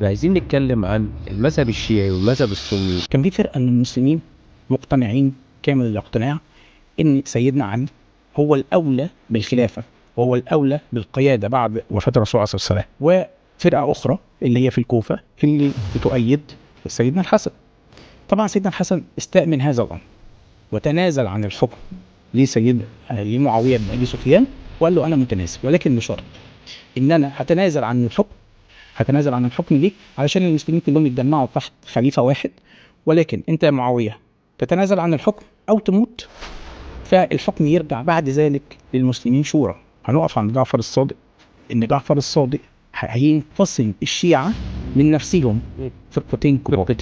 عايزين نتكلم عن المذهب الشيعي والمذهب السني. كان في فرقة من المسلمين مقتنعين كامل الاقتناع إن سيدنا علي هو الأولى بالخلافة وهو الأولى بالقيادة بعد وفاة الرسول صلى الله عليه وسلم، وفرقة أخرى اللي هي في الكوفة اللي بتؤيد سيدنا الحسن. طبعا سيدنا الحسن استاء من هذا الأمر وتنازل عن الحكم لمعاوية بن أبي سفيان، وقال له أنا متنازل ولكن بشرط إن أنا هتنازل عن الحكم ليك علشان المسلمين كلهم يتجمعوا تحت خليفة واحد، ولكن انت يا معاوية تتنازل عن الحكم او تموت، فالحكم يرجع بعد ذلك للمسلمين شورى. هنقف عند جعفر الصادق، ان جعفر الصادق هينفصل الشيعة من نفسهم فرقتين كبار،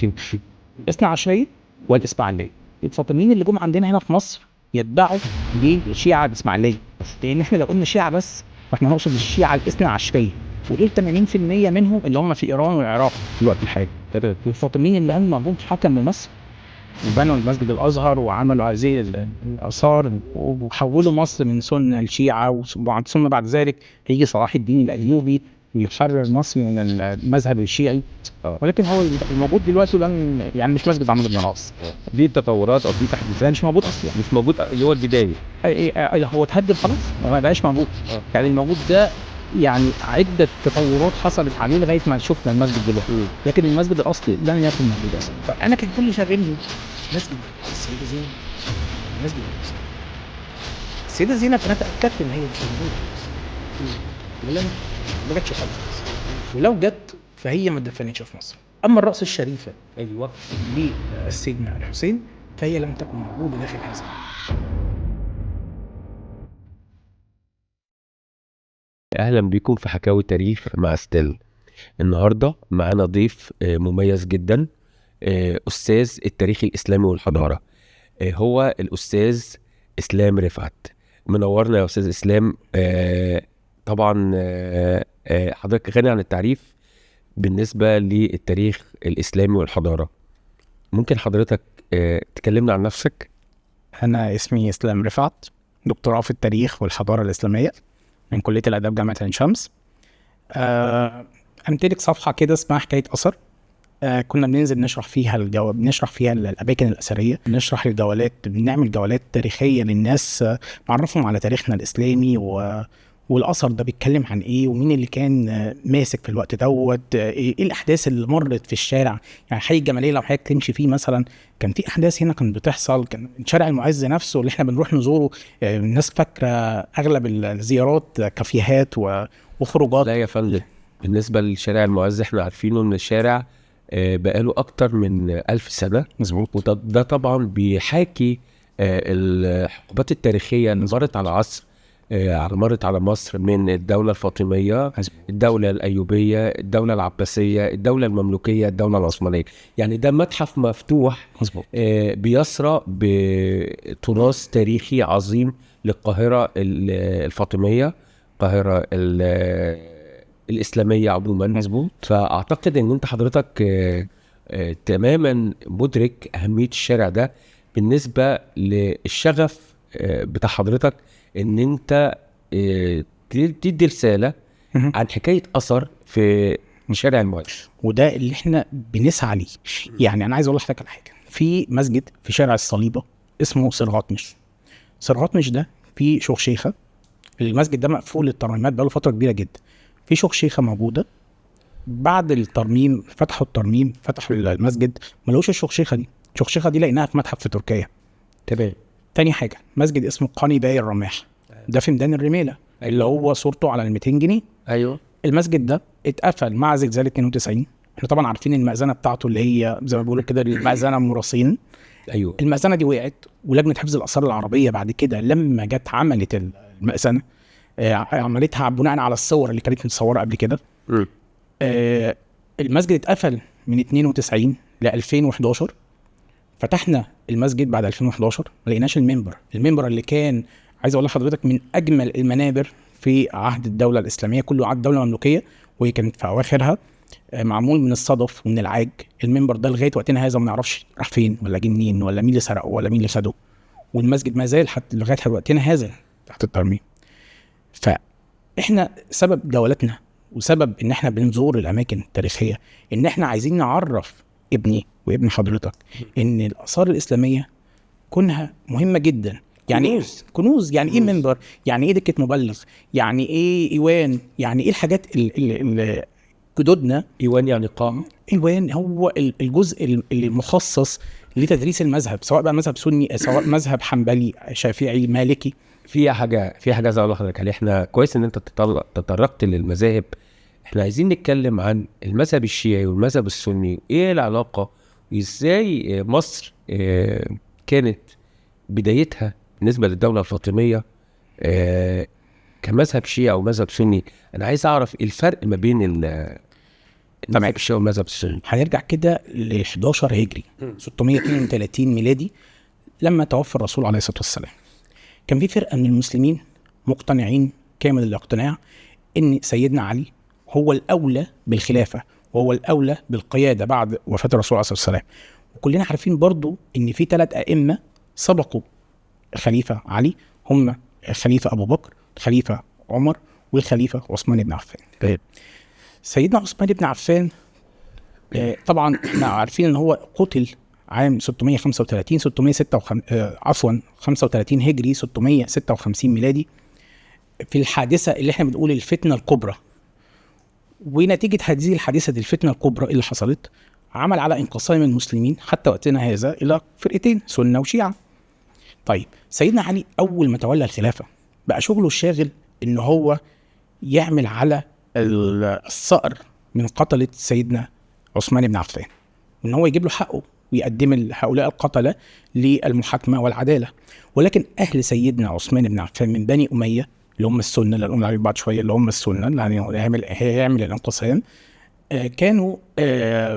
الاثنا عشرية والاسماعيلية. الفاطميين اللي جم عندنا هنا في مصر يتبعوا للشيعة الاسماعيلية، لان احنا لو قلنا شيعة بس فاحنا نقصد الشيعة الاثنا عشرية، وقول 80% منهم اللي هم في ايران والعراق في الوقت الحالي. الفاطميين اللي هم جم حكموا مصر وبنوا المسجد الازهر وعملوا هذه الاثار وحولوا مصر من سنه لشيعه، ثم بعد ذلك هيجي صلاح الدين الايوبي يحرر مصر من المذهب الشيعي. ولكن هو الموجود دلوقتي يعني مش مسجد عمرو بن العاص، دي تطورات او دي تحديثات مش موجود اصلا، مش موجود اللي هو البدايه. هو اتهدم خلاص ما بقاش موجود. يعني الموجود ده يعني عدة تطورات حصلت عليه لغاية ما شفنا المسجد دلوقتي، لكن المسجد الأصلي لم يكن موجود أصلا. فأنا كان كل شاغلني مسجد السيدة زينب، مسجد السيدة زينب أنا تأكدت إن هي مش موجودة، ولم ما جاتش خالص، ولو جت فهي ما اتدفنتش في مصر. أما الرأس الشريفة أيوة لسيدنا الحسين فهي لم تكن موجودة داخل هذا. اهلا بكم في حكاوي تاريخ مع ستيل. النهارده معانا ضيف مميز جدا، استاذ التاريخ الاسلامي والحضاره، هو الاستاذ اسلام رفعت. منورنا يا استاذ اسلام. طبعا حضرتك غني عن التعريف بالنسبه للتاريخ الاسلامي والحضاره. ممكن حضرتك تكلمنا عن نفسك؟ أنا اسمي إسلام رفعت، دكتوراه في التاريخ والحضارة الإسلامية من كلية الآداب جامعة عين شمس. أمتلك صفحة كده اسمها حكاية أثر. كنا بننزل نشرح فيها الأماكن الأثرية، نشرح الجولات، بنعمل جولات تاريخية للناس، نعرفهم على تاريخنا الإسلامي والأثر ده بيتكلم عن إيه ومين اللي كان ماسك في الوقت دوت، إيه الأحداث اللي مرت في الشارع. يعني حي الجمالية لو حضرتك تمشي فيه مثلا كان في أحداث هنا كانت بتحصل، كان شارع المعز نفسه اللي إحنا بنروح نزوره الناس فاكرة أغلب الزيارات كافيهات وخروجات. لا يا فندم، بالنسبه للشارع المعز احنا عارفينه ان الشارع بقاله اكتر من 1000 سنه. مظبوط. وده طبعا بيحاكي الحقبات التاريخيه اللي مرت على مصر، من الدوله الفاطميه، الدوله الايوبيه، الدوله العباسيه، الدوله المملوكيه، الدوله العثمانيه. يعني ده متحف مفتوح بيسرى بتراث تاريخي عظيم للقاهره الفاطميه، القاهره الاسلاميه عموما. مظبوط. فاعتقد ان انت حضرتك تماما مدرك اهميه الشارع ده بالنسبه للشغف بتاع حضرتك، ان انت تدي رساله عن حكايه اثر في شارع المعز، وده اللي احنا بنسعى ليه. يعني انا عايز اقول لحضرتك على حاجه، في مسجد في شارع الصليبه اسمه سرغاطمش ده في شيخه. المسجد ده مقفول للترميمات بقاله فتره كبيره جدا، في شيخه موجوده. بعد الترميم فتحوا المسجد، ما لقوش الشيخه دي لقيناها في متحف في تركيا. تمام. تاني حاجه مسجد اسمه قاني باي الرماح، ده في ميدان الرميله اللي هو صورته على 200 جنيه. ايوه. المسجد ده اتقفل مع زلزال 92. احنا طبعا عارفين المأذنه بتاعته اللي هي زي ما بيقولوا كده المأذنه مراسين. ايوه. المأذنه دي وقعت، ولجنه حفظ الاثار العربيه بعد كده لما جت عملت المأذنه عملتها بناء على الصور اللي كانت متصوره قبل كده. المسجد اتقفل من 92 ل 2011. فتحنا المسجد بعد 2011 ما لقيناش المنبر اللي كان عايز اقول لحضرتك من اجمل المنابر في عهد الدوله الاسلاميه كله، عهد الدوله المملوكيه، وهي كانت في اواخرها، معمول من الصدف ومن العاج. المنبر ده لغايه وقتنا هذا ما نعرفش راح فين ولا جه منين ولا مين اللي سرقه ولا مين اللي خده، والمسجد ما زال حتى لغايه وقتنا هذا تحت الترميم. فاحنا سبب جولتنا وسبب ان احنا بنزور الاماكن التاريخيه ان احنا عايزين نعرف ابني وابن حضرتك ان الاثار الاسلاميه كونها مهمه جدا. يعني ايه كنوز؟ يعني ايه منبر؟ يعني ايه دكه مبلغ؟ يعني ايه ايوان؟ يعني ايه الحاجات اللي جدودنا؟ ايوان يعني قاعة. ايوان هو الجزء اللي مخصص لتدريس المذهب، سواء بقى مذهب سني سواء مذهب حنبلي شافعي مالكي. في حاجة عايز اقول لحضرتك عليها. احنا كويس ان انت تطرقت للمذاهب. احنا عايزين نتكلم عن المذهب الشيعي والمذهب السني، ايه العلاقة وازاي مصر كانت بدايتها بالنسبة للدولة الفاطمية كمذهب شيعي او مذهب سني. انا عايز اعرف الفرق ما بين المذهب الشيعي والمذهب السني. هنرجع كده ل 11 هجري 632 ميلادي لما توفى الرسول عليه الصلاة والسلام. كان في فرقة من المسلمين مقتنعين كامل الاقتناع ان سيدنا علي هو الاولى بالخلافة وهو الاولى بالقيادة بعد وفاة الرسول عليه الصلاة والسلام. وكلنا عارفين برضو ان في 3 ائمة سبقوا خليفة علي، هم الخليفة ابو بكر، الخليفة عمر، والخليفة عثمان بن عفان. سيدنا عثمان بن عفان طبعا احنا عارفين ان هو قتل عام 635 35 هجري 656 ميلادي في الحادثة اللي احنا بنقول الفتنة الكبرى. ونتيجة هذه الحادثة الفتنة الكبرى اللي حصلت عمل على انقسام المسلمين حتى وقتنا هذا إلى فرقتين، سنة وشيعة. طيب سيدنا علي أول ما تولى الخلافة بقى شغله الشاغل إن هو يعمل على الثأر من قتلة سيدنا عثمان بن عفان، وإن هو يجيب له حقه ويقدم هؤلاء القتلة للمحاكمة والعدالة. ولكن أهل سيدنا عثمان بن عفان من بني أمية اللي هم السنة اللي نقول عليه بعد شوية، اللي هم السنة اللي هيعمل الانقسام، كانوا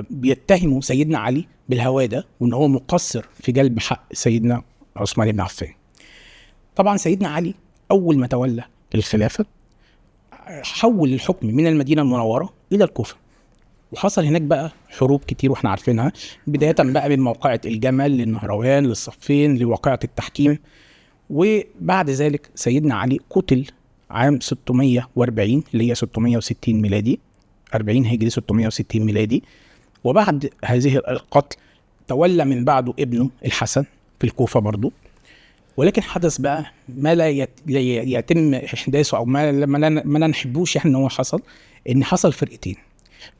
بيتهموا سيدنا علي بالهوادة وإن هو مقصر في جلب حق سيدنا عثمان بن عفان. طبعا سيدنا علي أول ما تولى الخلافة حول الحكم من المدينة المنورة إلى الكوفة، وحصل هناك بقى حروب كتير واحنا عارفينها، بداية بقى من موقعة الجمل للنهروان للصفين لواقعة التحكيم. وبعد ذلك سيدنا علي قتل عام 640 اللي هي 660 ميلادي، 40 هجري 660 ميلادي. وبعد هذه القتل تولى من بعده ابنه الحسن في الكوفة برضو. ولكن حدث بقى ما لا يتم احداثه او ما لا نحبوش احنا ان هو حصل، ان حصل فرقتين.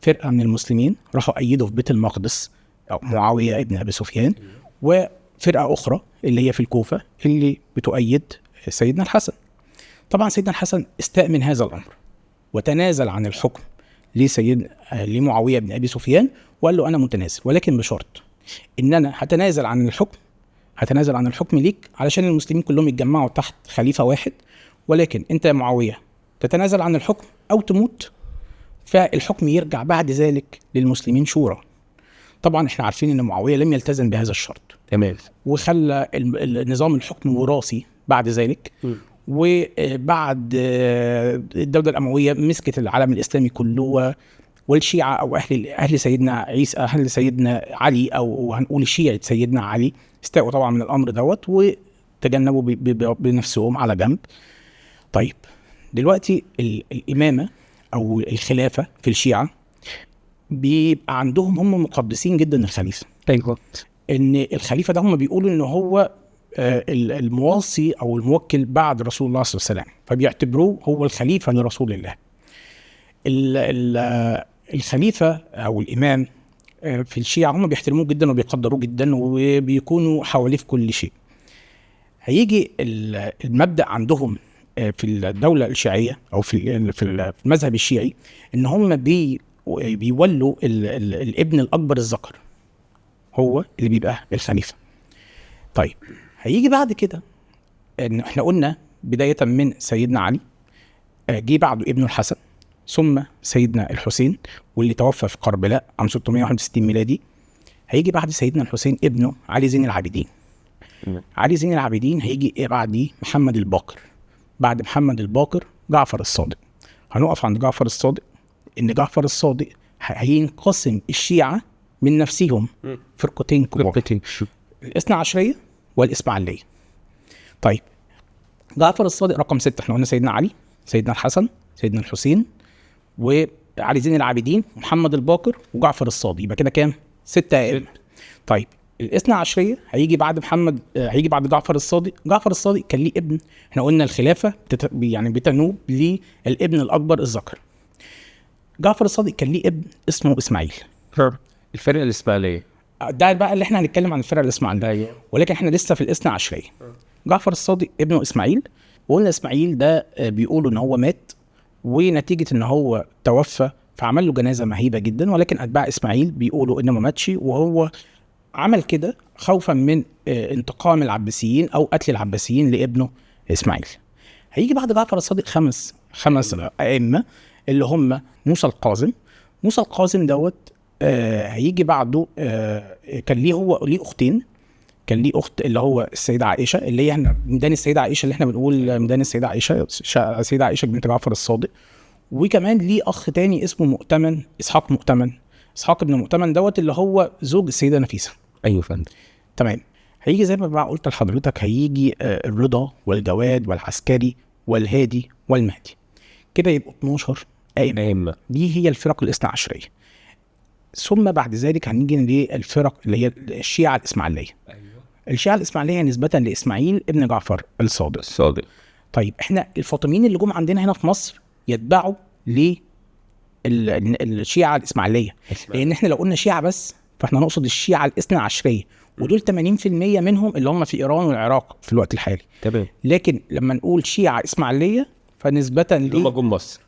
فرقة من المسلمين راحوا أيدوا في بيت المقدس أو معاوية ابن أبي سفيان، وفرقة أخرى اللي هي في الكوفة اللي بتؤيد سيدنا الحسن. طبعا سيدنا الحسن استاء من هذا الأمر وتنازل عن الحكم لمعاوية ابن أبي سفيان، وقال له أنا متنازل ولكن بشرط إن أنا هتنازل عن الحكم ليك علشان المسلمين كلهم يتجمعوا تحت خليفة واحد، ولكن أنت يا معاوية تتنازل عن الحكم أو تموت، فالحكم يرجع بعد ذلك للمسلمين شورى. طبعا احنا عارفين ان معاوية لم يلتزم بهذا الشرط، تمام، وخلى النظام الحكم وراثي بعد ذلك. وبعد الدولة الأموية مسكت العالم الإسلامي كله، والشيعة أو أهل سيدنا عيسى، أهل سيدنا علي أو هنقول الشيعة سيدنا علي استاءوا طبعا من الأمر دوت وتجنبوا بنفسهم على جنب. طيب دلوقتي الإمامة أو الخلافة في الشيعة بيبقى عندهم هم مقدسين جدا الخليفة. أيوة. إن الخليفة ده هم بيقولوا إنه هو الموصي أو الموكل بعد رسول الله صلى الله عليه وسلم، فبيعتبروه هو الخليفة لرسول الله. الخليفة أو الإمام في الشيعة هم بيحترموه جدا وبيقدروه جدا وبيكونوا حواليه في كل شيء. هيجي المبدأ عندهم في الدولة الشيعية أو في المذهب الشيعي إن هم بيولوا الابن الأكبر الذكر هو اللي بيبقى الخليفة. طيب هيجي بعد كده إن إحنا قلنا بداية من سيدنا علي جه بعده ابنه الحسن، ثم سيدنا الحسين واللي توفى في كربلاء عام 661 ميلادي. هيجي بعد سيدنا الحسين ابنه علي زين العابدين. علي زين العابدين هيجي بعديه محمد الباقر. بعد محمد الباقر جعفر الصادق. هنقف عند جعفر الصادق ان جعفر الصادق هينقسم الشيعة من نفسهم فرقتين كبار، الاثنا عشرية والإسماعيلية. طيب جعفر الصادق رقم 6 احنا قلنا سيدنا علي، سيدنا الحسن، سيدنا الحسين، وعلي زين العابدين ومحمد الباقر وجعفر الصادق، يبقى كده كام؟ 6 ائمه. طيب الاثنى عشريه هيجي بعد محمد، هيجي بعد جعفر الصادق. جعفر الصادق كان ليه ابن، احنا قلنا الخلافه يعني بتنوب للابن الاكبر الذكر. جعفر الصادق كان ليه ابن اسمه اسماعيل. الفرقه الاسماعيليه ده بقى اللي احنا هنتكلم عن الفرقه الاسماعيليه، ولكن احنا لسه في الاثنى عشريه. جعفر الصادق ابنه اسماعيل، وقلنا اسماعيل ده بيقولوا ان هو مات، ونتيجه ان هو توفى فعمل له جنازه مهيبه جدا، ولكن اتباع اسماعيل بيقولوا انه ما ماتش، وهو عمل كده خوفا من انتقام العباسيين او قتل العباسيين لابنه اسماعيل. هيجي بعد جعفر الصادق خمس ائمه اللي هم موسى القاظم. موسى القاظم دوت هيجي بعده كان ليه اختين. كان ليه اخت اللي هو السيده عائشه، اللي هي احنا ميدان السيده عائشه، اللي احنا بنقول ميدان السيده عائشه، السيده عائشه بنت جعفر الصادق. وكمان ليه اخ تاني اسمه مؤتمن، اسحاق مؤتمن، اسحاق ابن مؤتمن دوت اللي هو زوج السيده نفيسه. ايوه فندم. تمام. هيجي زي ما بقى قلت لحضرتك، هيجي الرضا والجواد والعسكري والهادي والمهدي، كده يبقوا 12 ائمه. دي هي الفرق الاثنى عشريه. ثم بعد ذلك هنيجي للفرق اللي هي الشيعة الإسماعيلية. أيوة. الشيعة الإسماعيلية نسبة لإسماعيل ابن جعفر الصادق. طيب احنا الفاطميين اللي جم عندنا هنا في مصر يتبعوا للشيعة الإسماعيلية، لأن احنا لو قلنا شيعة بس فاحنا نقصد الشيعة الاثنى عشرية، ودول 80% منهم اللي هم في إيران والعراق في الوقت الحالي. تمام. لكن لما نقول شيعة إسماعيلية فنسبة اللي هم جم مصر.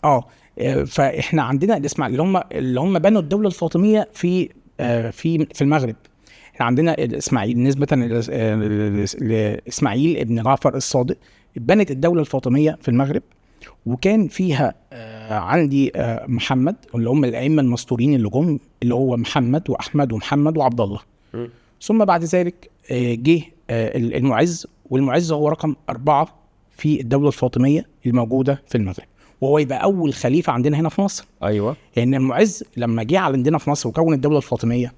فاحنا عندنا الاسماعيليه اللي هم بنوا الدوله الفاطميه في المغرب. احنا عندنا الاسماعيل نسبه لاسماعيل ابن جعفر الصادق بنت الدوله الفاطميه في المغرب، وكان فيها عندي محمد اللي هم الائمه المسطورين اللي جم، اللي هو محمد واحمد ومحمد وعبد الله. ثم بعد ذلك جه المعز، والمعز هو رقم 4 في الدوله الفاطميه الموجوده في المغرب، وهو يبقى اول خليفه عندنا هنا في مصر. ايوه. لان المعز لما جه عندنا في مصر وكون الدوله الفاطميه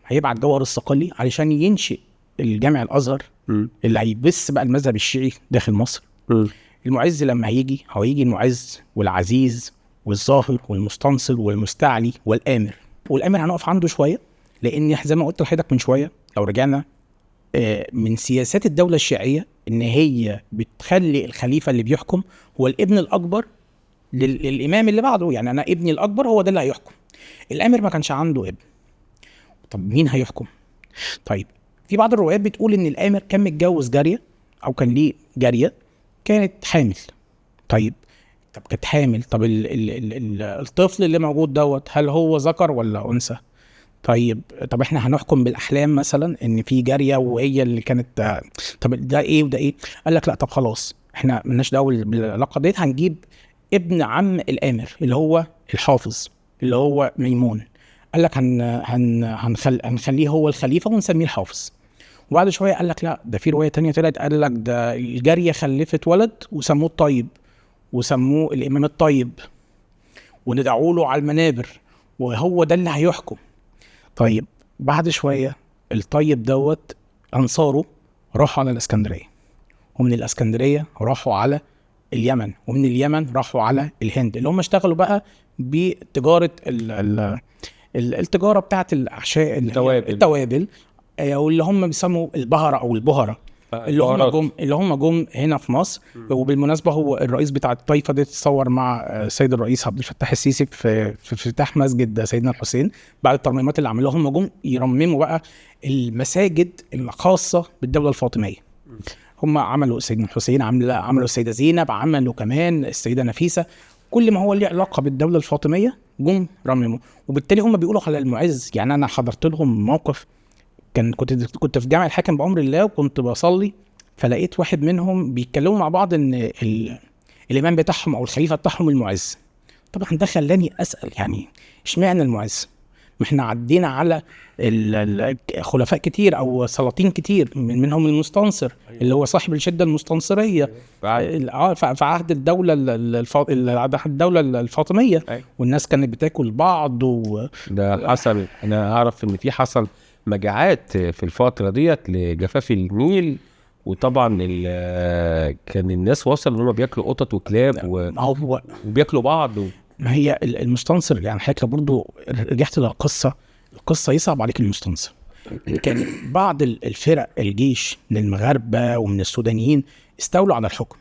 هيبعت جوهر الصقلي علشان ينشئ الجامع الازهر اللي هيبث بقى المذهب الشيعي داخل مصر. المعز لما هيجي المعز والعزيز والظاهر والمستنصر والمستعلي والامر. والامر هنقف عنده شويه، لان زي ما قلت لحضرتك من شويه لو رجعنا من سياسات الدولة الشيعية ان هي بتخلي الخليفة اللي بيحكم هو الابن الاكبر للامام اللي بعده. يعني انا ابني الاكبر هو ده اللي هيحكم. الامر ما كانش عنده ابن، طب مين هيحكم؟ طيب في بعض الروايات بتقول ان الامر كان متجوز جارية او كان ليه جارية كانت حامل. طب كانت حامل، طب الطفل اللي موجود دوت هل هو ذكر ولا انثى؟ طب احنا هنحكم بالاحلام مثلا ان في جاريه وهي اللي كانت، طب ده ايه وده ايه؟ قال لك لا، طب خلاص احنا ملناش دعوه بالعلاقه ديت، هنجيب ابن عم الامر اللي هو الحافظ اللي هو ميمون. قال لك هنخليه هو الخليفه ونسميه الحافظ. وبعد شويه قال لك لا، ده في روايه تانية طلعت قال لك ده الجاريه خلفت ولد وسموه الطيب، وسموه الامام الطيب، وندعوا له على المنابر وهو ده اللي هيحكم. طيب بعد شوية الطيب دوت أنصاره راحوا على الإسكندرية، ومن الإسكندرية راحوا على اليمن، ومن اليمن راحوا على الهند، اللي هم اشتغلوا بقى بتجارة التجارة بتاعت الأعشاء التوابل، واللي هم بيسموا البهرة أو البهرة، اللي هم جم هنا في مصر. وبالمناسبة هو الرئيس بتاع الطائفة دي تصور مع السيد الرئيس عبد الفتاح السيسي في افتتاح مسجد سيدنا الحسين بعد الترميمات اللي عملوها. هم جم يرمموا بقى المساجد الخاصة بالدولة الفاطمية. هم عملوا سيدنا الحسين، عملوا السيدة زينب، عملوا كمان السيدة نفيسة، كل ما هو له علاقة بالدولة الفاطمية جم رمموا. وبالتالي هم بيقولوا على المعز، يعني أنا حضرت لهم موقف، كنت في جامع الحاكم بأمر الله وكنت بصلي، فلقيت واحد منهم بيتكلموا مع بعض ان الامام بتاعهم او الخليفه بتاعهم المعز. طبعا ده خلاني اسال يعني اشمعنى المعز؟ ما احنا عدينا على خلفاء كتير او سلاطين كتير، منهم المستنصر اللي هو صاحب الشده المستنصريه في عهد الدوله الفاطميه، والناس كانت بتاكل بعض ده حصل. انا اعرف ان في حصل مجاعات في الفتره ديت لجفاف النيل، وطبعا كان الناس وصل ان هم بياكلوا قطط وكلاب وبياكلوا بعض ما هي المستنصر يعني حضرتك برضو رجعت للقصه، القصه يصعب عليك المستنصر. كان بعض الفرق الجيش من المغاربه ومن السودانيين استولوا على الحكم،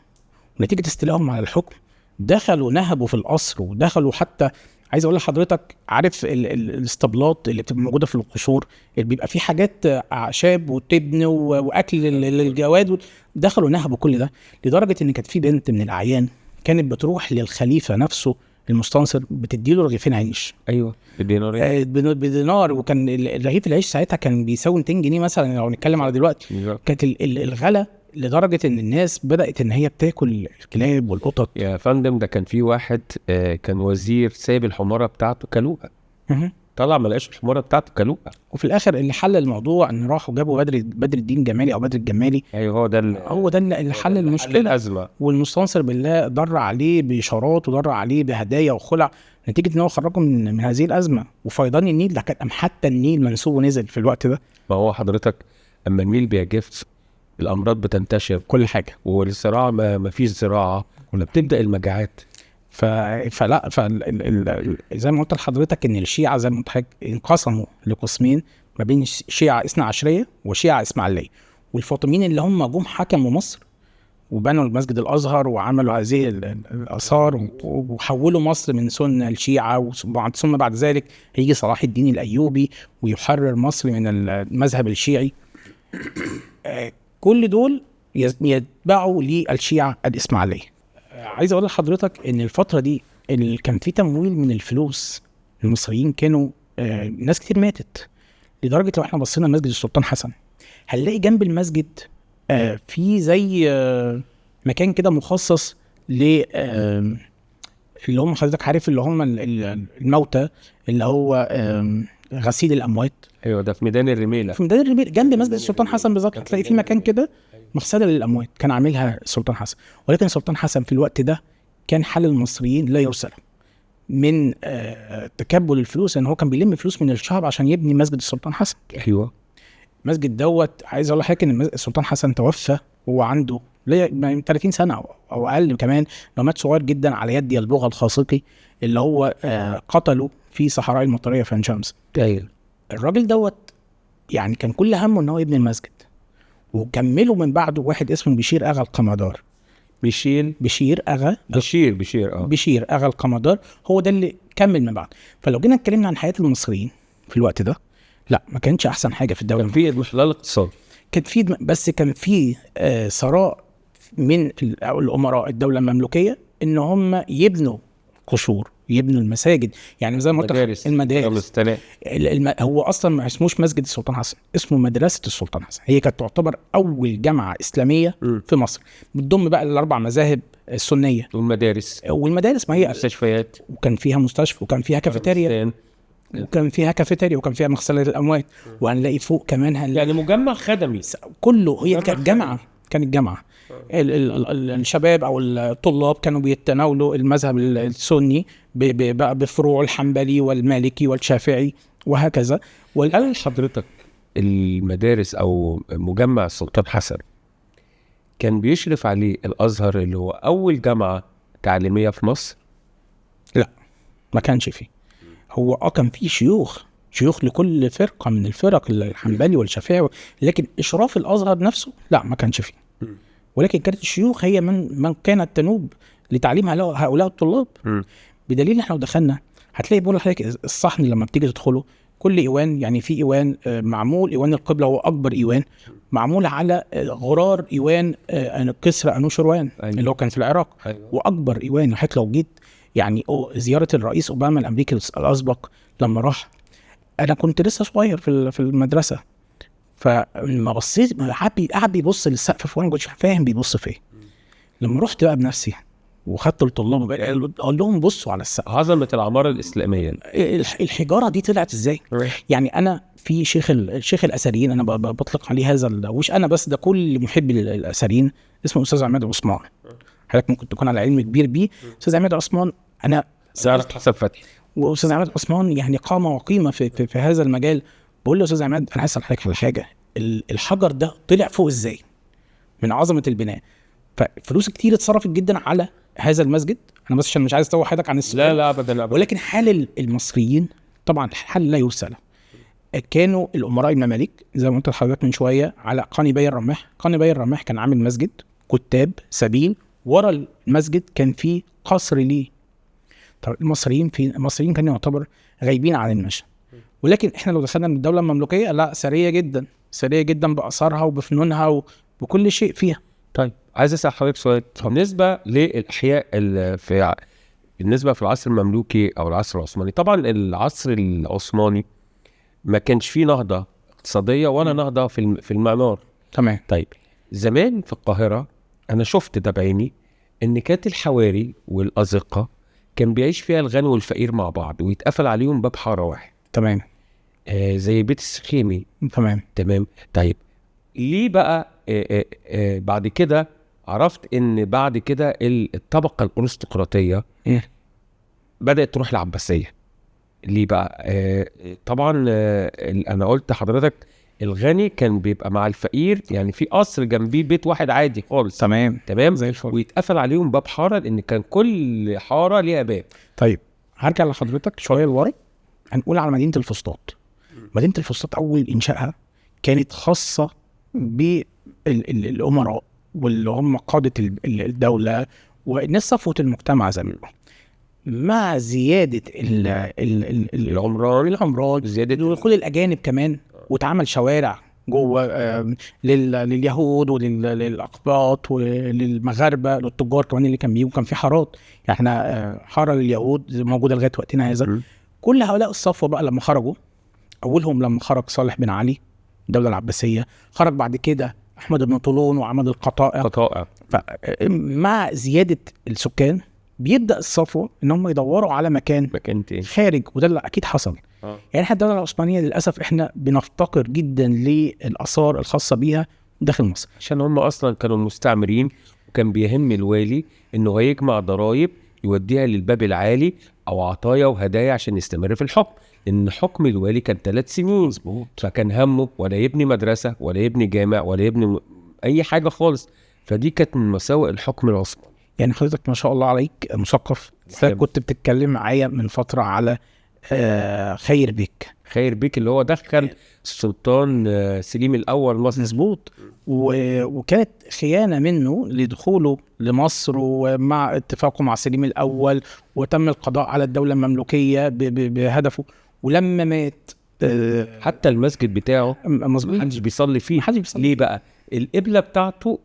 ونتيجه استيلائهم على الحكم دخلوا نهبوا في القصر، ودخلوا حتى عايز اقول لحضرتك عارف الاسطبلات اللي بتبقى موجوده في القصور اللي بيبقى فيه حاجات اعشاب وتبن واكل للجواد، دخلوا نهبوا كل ده، لدرجه ان كانت في بنت من الاعيان كانت بتروح للخليفه نفسه المستنصر بتديله رغيفين عيش. ايوه بدينار. بدينار، وكان رغيف العيش ساعتها كان بيساوي 200 جنيه مثلا لو نتكلم على دلوقتي. كانت الغلا لدرجه ان الناس بدات ان هي بتاكل الكلاب والقطط. يا فندم ده كان في واحد كان وزير سايب الحماره بتاعته كلوها، طلع ما لقاش الحماره بتاعته كلوها، وفي الاخر اللي حل الموضوع ان راحوا جابوا بدر الدين جمالي او بدر الجمالي. ايوه هو ده اللي حل المشكله، الازمه. والمستنصر بالله ضر عليه باشارات وضر عليه بهدايا وخلع، نتيجه ان هو خرجه من هذه الازمه. وفيضان النيل ده كان حتى النيل منسوب ونزل في الوقت ده. ما هو حضرتك اما النيل بيجف الامراض بتنتشر كل حاجه، والزراعه ما فيش زراعه ولا بتبدا المجاعات. فلا زي ما قلت لحضرتك ان الشيعة زي ما قلت لحضرتك انقسموا لقسمين ما بين شيعة اثنا عشرية وشيعة اسماعيلية. والفاطميين اللي هم جم حكموا مصر وبنوا المسجد الازهر وعملوا هذه الاثار وحولوا مصر من سنة الشيعة، ثم بعد ذلك هيجي صلاح الدين الايوبي ويحرر مصر من المذهب الشيعي. كل دول يتبعوا للشيعة الاسماعيلية. عايز اقول لحضرتك ان الفتره دي اللي كان في تمويل من الفلوس، المصريين كانوا ناس كتير ماتت، لدرجه لو احنا بصينا مسجد السلطان حسن هنلاقي جنب المسجد في زي مكان كده مخصص ل اللي هم حضرتك عارف اللي هم الموتى، اللي هو غسيل الاموات. ايوه ده في ميدان الرميله، في ميدان الرميله جنب مسجد السلطان حسن بالظبط هتلاقي في مكان كده مغسله للاموات كان عاملها السلطان حسن. ولكن السلطان حسن في الوقت ده كان حال المصريين لا يرسل من تكبل الفلوس، ان هو كان بيلم فلوس من الشعب عشان يبني مسجد السلطان حسن. ايوه مسجد دوت عايز اقول لحضرتك ان السلطان حسن توفى وهو عنده 30 سنه او اقل كمان، لو مات صغير جدا على يد يلبغ الخاصقي اللي هو قتله في صحراء المطريه في عين شمس. ايوه الراجل دوت يعني كان كل همه ان هو يبني المسجد، وكملوا من بعده واحد اسمه بشير اغا القمدار. بشير اغا القمدار هو ده اللي كمل من بعد. فلو جينا اتكلمنا عن حياه المصريين في الوقت ده، لا ما كانش احسن حاجه في الدوله. كان في اضمحلال اقتصادي، كان في بس كان في ثراء من الامراء الدوله المملوكيه ان هم يبنوا قصور، يبنوا المساجد. يعني زي ما قلت المدارس هو اصلا ما اسموش مسجد السلطان حسن، اسمه مدرسه السلطان حسن. هي كانت تعتبر اول جامعه اسلاميه في مصر، بتضم بقى الاربع مذاهب السنيه. والمدارس ما هي مستشفيات، وكان فيها مستشفى، وكان فيها كافيتيريا، وكان فيها مغسله الاموات، وهنلاقي فوق كمان يعني مجمع خدمي كله. هي كانت جامعه الشباب او الطلاب كانوا بيتناولوا المذهب السني بقى بفروع الحنبلي والمالكي والشافعي وهكذا. هل حضرتك المدارس او مجمع السلطان حسن كان بيشرف عليه الازهر اللي هو اول جامعه تعليميه في مصر؟ لا ما كانش فيه. هو كان فيه شيوخ لكل فرقه من الفرق، الحنبلي والشافعي، لكن اشراف الازهر نفسه لا ما كانش فيه. ولكن كانت الشيوخ هي من كانت تنوب لتعليم هؤلاء الطلاب. بدليل احنا لو دخلنا هتلاقي بقول لحضرتك الصحن لما بتيجي تدخله كل ايوان، يعني في ايوان معمول ايوان القبله هو اكبر ايوان معمول على غرار ايوان كسرى انوشروان اللي هو كان في العراق. واكبر ايوان حتى لو جيت يعني زياره الرئيس اوباما الامريكي الاسبق لما راح، انا كنت لسه صغير في المدرسه، فلما بصيت قاعد بيبص للسقف وانا كنتش فاهم بيبص في ايه. لما رحت بقى بنفسي وخدت الطلاب اقول لهم بصوا على السقف، عظمه العماره الاسلاميه، الحجاره دي طلعت ازاي. يعني انا في الشيخ الاثريين انا بطلق عليه هذا وش انا بس ده كل محب الاثريين اسمه استاذ عماد عثمان. حضرتك ممكن تكون على علم كبير بيه. استاذ عماد عثمان انا زارت حسن فتحي، واستاذ عماد عثمان يعني قامه وقيمه في هذا المجال. بقول له استاذ عماد انا عايز اسالك على حاجه، الحجر ده طلع فوق ازاي من عظمه البناء؟ ففلوس كتير اتصرفت جدا على هذا المسجد، انا بس عشان مش عايز اتوه حضرتك عن السؤال، لا ابدا ولكن حال المصريين طبعا حال لا يرثى له. كانوا الامراء المماليك زي ما قلت لحضرتك من شويه على قانبي الرماح. قانبي الرماح كان عامل مسجد، كتاب، سبيل، ورا المسجد كان فيه قصر ليه. طب المصريين كانوا يعتبر غايبين عن المشهد. ولكن احنا لو دخلنا من الدوله المملوكيه، لا، ثريه جدا، ثريه جدا باثارها وبفنونها وبكل شيء فيها. طيب عايز اسال حضرتك سؤال بالنسبه للاحياء بالنسبه في العصر المملوكي او العصر العثماني. طبعا العصر العثماني ما كانش فيه نهضه اقتصاديه ولا نهضه في المعمار. تمام. طيب زمان في القاهره انا شفت ده بعيني ان كانت الحواري والازقه كان بيعيش فيها الغني والفقير مع بعض ويتقفل عليهم باب حاره واحد. تمام. زي بيت السخيمي. تمام. طيب ليه بقى بعد كده عرفت ان بعد كده الطبقه الارستقراطيه بدات تروح العباسيه؟ ليه بقى؟ طبعا انا قلت لحضرتك الغني كان بيبقى مع الفقير، يعني في قصر جنبيه بيت واحد عادي خالص. تمام زي الفل، ويتقفل عليهم باب حاره لان كان كل حاره ليها باب. طيب هرجع لحضرتك شويه لورا، هنقول على مدينه الفسطاط. مدينه الفسطاط اول انشائها كانت خاصه بالامراء واللي هم قاده الدوله والناس صفوه المجتمع زي ما بيقولوا. مع زياده العمران، زياده ودخول الاجانب كمان، واتعمل شوارع جوه لليهود وللاقباط وللمغاربه للتجار كمان اللي كان بيجوا. كان في حارات، يعني احنا حاره لليهود موجوده لغايه وقتنا هذا. كل هؤلاء الصفوه بقى لما خرجوا، اولهم لما خرج صالح بن علي الدوله العباسيه، خرج بعد كده احمد بن طولون وعمل القطائع. فمع زياده السكان بيبدا الصفوه ان هم يدوروا على مكان تاني خارج، وده اللي اكيد حصل. يعني احنا الدوله العثمانيه للاسف احنا بنفتقر جدا للاثار الخاصه بيها داخل مصر، عشان هم اصلا كانوا المستعمرين، وكان بيهم الوالي انه هيجمع ضرائب يوديها للباب العالي او عطايا وهدايا عشان يستمر في الحكم، لان حكم الوالي كان 3 سنين. فكان همه ولا يبني مدرسه ولا يبني جامع ولا يبني اي حاجه خالص. فدي كانت من مساوئ الحكم العثماني. يعني حضرتك ما شاء الله عليك مثقف. كنت بتتكلم معايا من فتره على خير بيك اللي هو دخل السلطان سليم الاول مصر. مظبوط. وكانت خيانه منه لدخوله لمصر، ومع اتفاقه مع سليم الاول، وتم القضاء على الدوله المملوكيه بهدفه. ولما مات حتى المسجد بتاعه محدش بيصلي فيه. ليه بقى؟ القبله بتاعته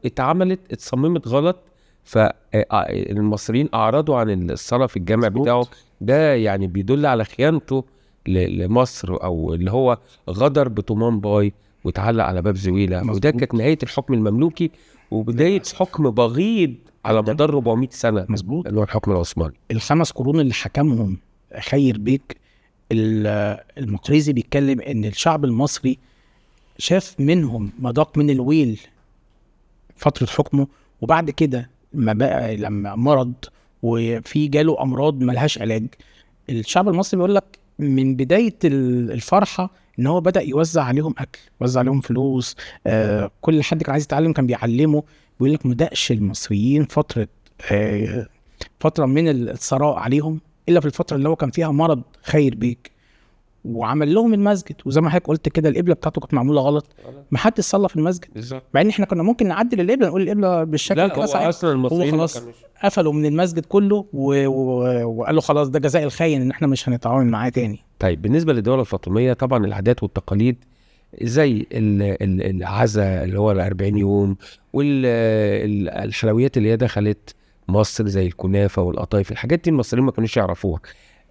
اتصممت غلط، فالمصريين اعرضوا عن الصلاه في الجامع بتاعه. ده يعني بيدل على خيانته لمصر، او اللي هو غدر بطومان باي وتعلق على باب زويله. وده كانت نهايه الحكم المملوكي وبدايه حكم بغيض على مدار 400 سنه. مظبوط. اللي هو الحكم العثماني. ال5 قرون اللي حكمهم خير بيك، المقريزي بيتكلم ان الشعب المصري شاف منهم مذاق من الويل فتره حكمه، وبعد كده لما مرض وفي جاله امراض ملهاش علاج، الشعب المصري بيقول لك من بدايه الفرحه ان هو بدا يوزع عليهم اكل، يوزع عليهم فلوس. كل حد كان عايز يتعلم كان بيعلمه. بيقول لك ما دقش المصريين فتره من الثراء عليهم الا في الفتره اللي هو كان فيها مرض خير بيك، وعمل لهم المسجد. وزي ما حضرتك قلت كده القبله بتاعته كانت معموله غلط، ما حدش صلى في المسجد. مع ان احنا كنا ممكن نعدل القبله، نقول القبله بالشكل كده صحيح. هو خلاص قفلوا من المسجد كله وقالوا خلاص ده جزاء الخاين ان احنا مش هنتعاون معاه تاني. طيب بالنسبه للدوله الفاطميه، طبعا العادات والتقاليد زي العزاء اللي هو 40 يوم، والحلويات اللي هي دخلت مصر زي الكنافه والقطايف، الحاجات دي المصريين ما كانوش يعرفوها.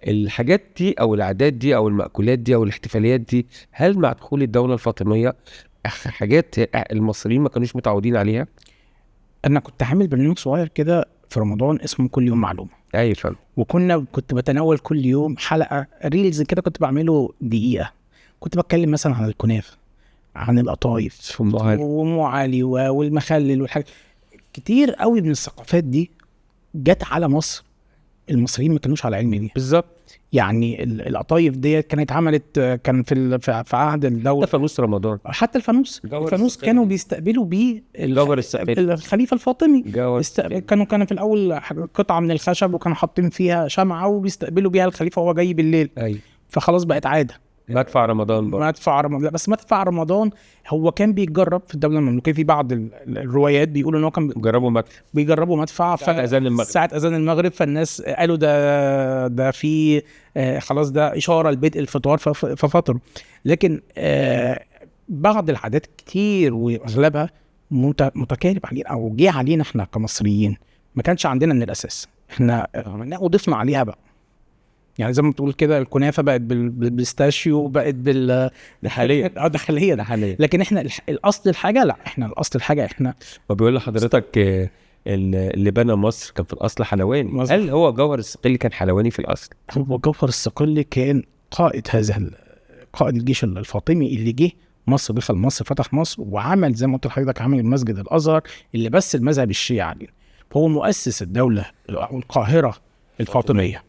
الحاجات دي او العادات دي او المأكولات دي او الاحتفاليات دي، هل مع دخول الدولة الفاطمية حاجات المصريين ما كانوش متعودين عليها؟ انا كنت عامل برنامج صغير كده في رمضان اسمه كل يوم معلومة. اي فعلا. كنت بتناول كل يوم حلقة ريلز كده، كنت بعمله دقيقة. كنت بتكلم مثلا عن الكنافة، عن القطايف وام علي والمخلل والحاجات كتير قوي من الثقافات دي جت على مصر. المصريين ما كانوش على علم بيها بالظبط. يعني القطايف ديت كانت عملت، كان في عهد الدولة فانوس رمضان، حتى الفانوس كانوا بيستقبلوا بيه الخليفة الفاطمي. كانوا في الأول قطعة من الخشب وكانوا حاطين فيها شمعة وبيستقبلوا بيها الخليفة وهو جاي بالليل. فخلاص بقت عادة. مدفع رمضان بقى. لا بس مدفع رمضان هو كان بيتجرب في الدولة المملوكية. في بعض الروايات بيقولوا ان هو كان بيجربوا مدفع ساعة أذان المغرب. فالناس قالوا ده في خلاص ده إشارة لبدء الفطار ففطروا. لكن بعض العادات كتير واغلبها متكالب علينا او جه علينا احنا كمصريين، ما كانش عندنا من الاساس. احنا ضفنا عليها بقى، يعني زي ما بتقول كده الكنافه بقت بالبيستاشيو، بقت دحاليه. دحاليه. لكن احنا الاصل الحاجه لا، احنا الاصل الحاجه احنا. وبيقول لحضرتك اللي بنى مصر كان في الاصل حلواني. هل هو جوهر الصقلي كان حلواني في الاصل؟ هو جوهر الصقلي كان قائد قائد الجيش الفاطمي اللي جه مصر، دخل مصر، فتح مصر وعمل زي ما قلت لحضرتك، عمل المسجد الازهر اللي بس المذهب الشيعي عليه. فهو مؤسس الدوله او القاهره الفاطميه.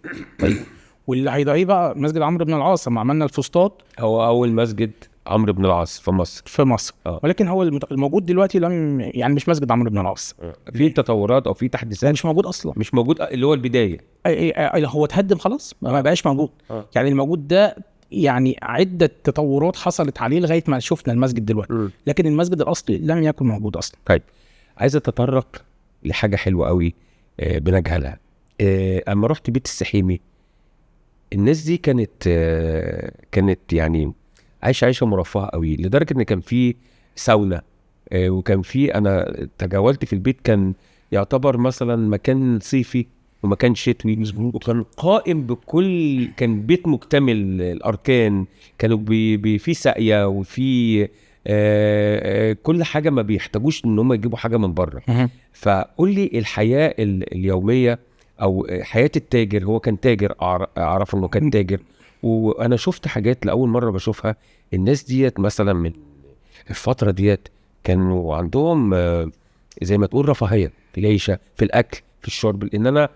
واللي هيضايق بقى مسجد عمرو بن العاص لما عملنا الفسطاط، هو اول مسجد عمرو بن العاص في مصر. ولكن هو الموجود دلوقتي يعني مش مسجد عمرو بن العاص. في تطورات او في تحديثات؟ مش موجود اصلا، مش موجود اللي هو البدايه. هو اتهدم خلاص، ما بقاش موجود. يعني الموجود ده يعني عدة تطورات حصلت عليه لغاية ما شفنا المسجد دلوقتي. لكن المسجد الأصلي لم يكن موجود أصلا. طيب عايز أتطرق لحاجة حلوة قوي بنجهلها. أما رحت بيت السحيمي، الناس دي كانت يعني عايشة مرفهة قوي، لدرجة إن كان في ساونا، وكان في، أنا تجولت في البيت، كان يعتبر مثلا مكان صيفي ومكان شتوي، وكان قائم بكل، كان بيت مكتمل الاركان، كانوا في ساقيه وفي كل حاجه، ما بيحتاجوش ان هم يجيبوا حاجه من بره. فقول لي الحياه اليوميه او حياه التاجر. هو كان تاجر، اعرف انه كان تاجر، وانا شفت حاجات لاول مره بشوفها. الناس ديت مثلا من الفتره ديت كانوا عندهم زي ما تقول رفاهيه في العيشه، في الاكل، في الشرب. لان انا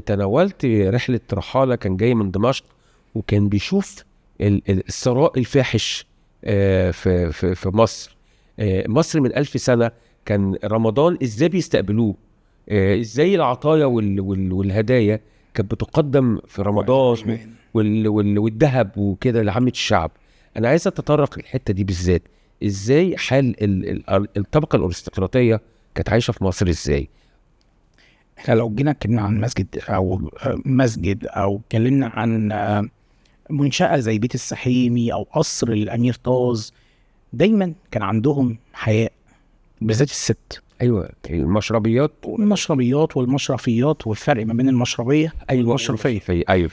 تناولت رحلة رحالة كان جاي من دمشق، وكان بيشوف الثراء الفاحش في مصر. مصر من 1000 سنة كان رمضان ازاي بيستقبلوه، ازاي العطايا والهدايا كانت بتقدم في رمضان، والذهب وكده لعامة الشعب. انا عايز اتطرق الحتة دي بالذات، ازاي حال الطبقة الارستقراطية كانت عايشة في مصر ازاي؟ لو جينا اتكلمنا عن مسجد او اتكلمنا عن منشأة زي بيت السحيمي او قصر الامير طاز، دايما كان عندهم حياء، بالذات الست. ايوه، المشربيات والمشرفيات، والفرق ما بين المشربيه والمشرفيه. ايوه،